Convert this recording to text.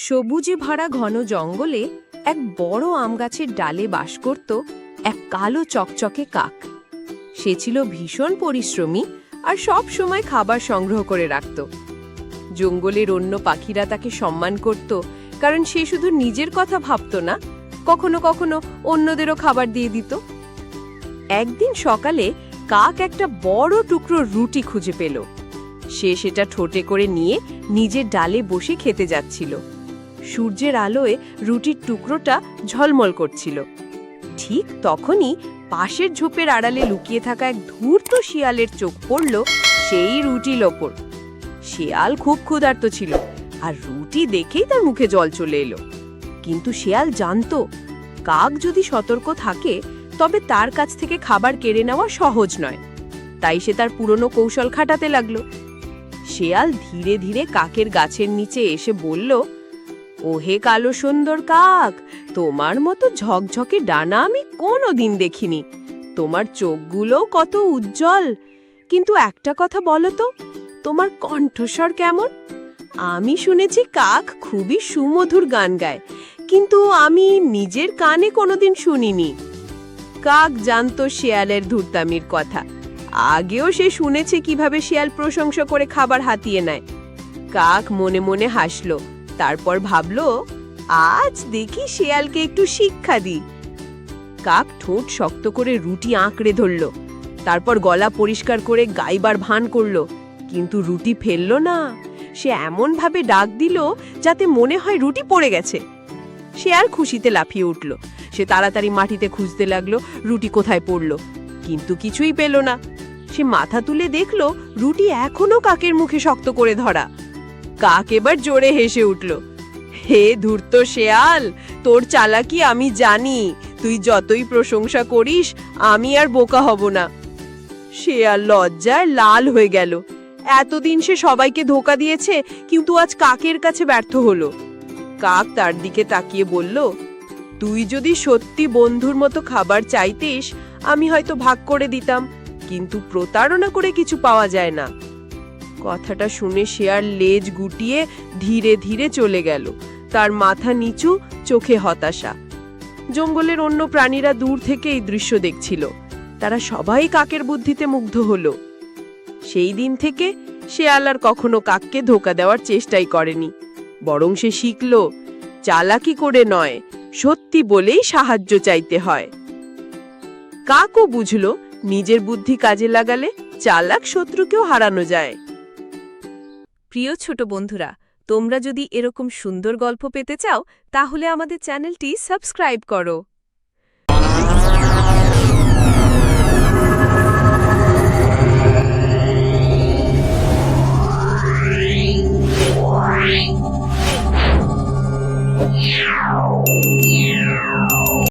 সবুজে ভরা ঘন জঙ্গলে এক বড় আম গাছের ডালে বাস করত এক কালো চকচকে কাক। সে ছিল ভীষণ পরিশ্রমী আর সব সময় খাবার সংগ্রহ করে রাখত। জঙ্গলের অন্য পাখিরা তাকে সম্মান করত, কারণ সে শুধু নিজের কথা ভাবত না, কখনো কখনো অন্যদেরও খাবার দিয়ে দিত। একদিন সকালে কাক একটা বড় টুকরো রুটি খুঁজে পেল। সে সেটা ঠোঁটে করে নিয়ে নিজের ডালে বসে খেতে যাচ্ছিল। সূর্যের আলোয় রুটির টুকরোটা ঝলমল করছিল। ঠিক তখনই পাশের ঝোপের আড়ালে লুকিয়ে থাকা এক ধূর্ত শিয়ালের চোখ পড়ল সেই রুটির ওপর। শিয়াল খুব ক্ষুধার্ত ছিল, আর রুটি দেখেই তার মুখে জল চলে এলো। কিন্তু শিয়াল জানতো, কাক যদি সতর্ক থাকে তবে তার কাছ থেকে খাবার কেড়ে নেওয়া সহজ নয়। তাই সে তার পুরনো কৌশল খাটাতে লাগলো। শিয়াল ধীরে ধীরে কাকের গাছের নিচে এসে বলল, ওহে কালো সুন্দর কাক, তোমার মতো ঝকঝকে ডানা আমি কোনোদিন দেখিনি। তোমার চোখগুলো কত উজ্জ্বল, কিন্তু একটা কথা বলো তো, তোমার কণ্ঠস্বর কেমন? আমি শুনেছি কাক খুবই সুমধুর গান গায়, কিন্তু আমি নিজের কানে কোনোদিন শুনিনি। কাক জানতো শিয়ালের ধূর্তামির কথা। আগেও সে শুনেছে কিভাবে শিয়াল প্রশংসা করে খাবার হাতিয়ে নেয়। কাক মনে মনে হাসল, তারপর ভাবল, আজ দেখি শিয়ালকে একটু শিক্ষা দিই। কাক ঠোঁট শক্ত করে রুটি আঁকড়ে ধরল, তারপর গলা পরিষ্কার করে গাইবার ভান করল, কিন্তু রুটি ফেলল না। সে এমন ভাবে ডাক দিল যাতে মনে হয় রুটি পড়ে গেছে। শিয়াল খুশিতে লাফিয়ে উঠল। সে তাড়াতাড়ি মাটিতে খুঁজতে লাগলো রুটি কোথায় পড়ল, কিন্তু কিছুই পেল না। সে মাথা তুলে দেখল রুটি এখনো কাকের মুখে শক্ত করে ধরা। কাক এবার জোরে হেসে উঠল, হে ধূর্ত শেয়াল, তোর চালাকি আমি জানি। তুই যতই প্রশংসা করিস আমি আর বোকা হব না। শেয়াল লজ্জায় লাল হয়ে গেল। এতদিন সে সবাইকে ধোঁকা দিয়েছে, কিন্তু আজ কাকের কাছে ব্যর্থ হলো। কাক তার দিকে তাকিয়ে বলল, তুই যদি সত্যি বন্ধুর মতো খাবার চাইতিস আমি হয়তো ভাগ করে দিতাম, কিন্তু প্রতারণা করে কিছু পাওয়া যায় না। কথাটা শুনে শেয়াল লেজ গুটিয়ে ধীরে ধীরে চলে গেল, তার মাথা নিচু, চোখে হতাশা। জঙ্গলের অন্য প্রাণীরা দূর থেকে এই দৃশ্য দেখছিল। তারা সবাই কাকের বুদ্ধিতে মুগ্ধ হলো। সেই দিন থেকে শেয়াল আর কখনো কাককে ধোঁকা দেওয়ার চেষ্টাই করেনি, বরং সে শিখল, চালাকি করে নয়, সত্যি বলেই সাহায্য চাইতে হয়। কাকও বুঝল, নিজের বুদ্ধি কাজে লাগালে চালাক শত্রুকেও হারানো যায়। প্রিয় ছোট বন্ধুরা, তোমরা যদি এরকম সুন্দর গল্প পেতে চাও তাহলে আমাদের চ্যানেলটি সাবস্ক্রাইব করো।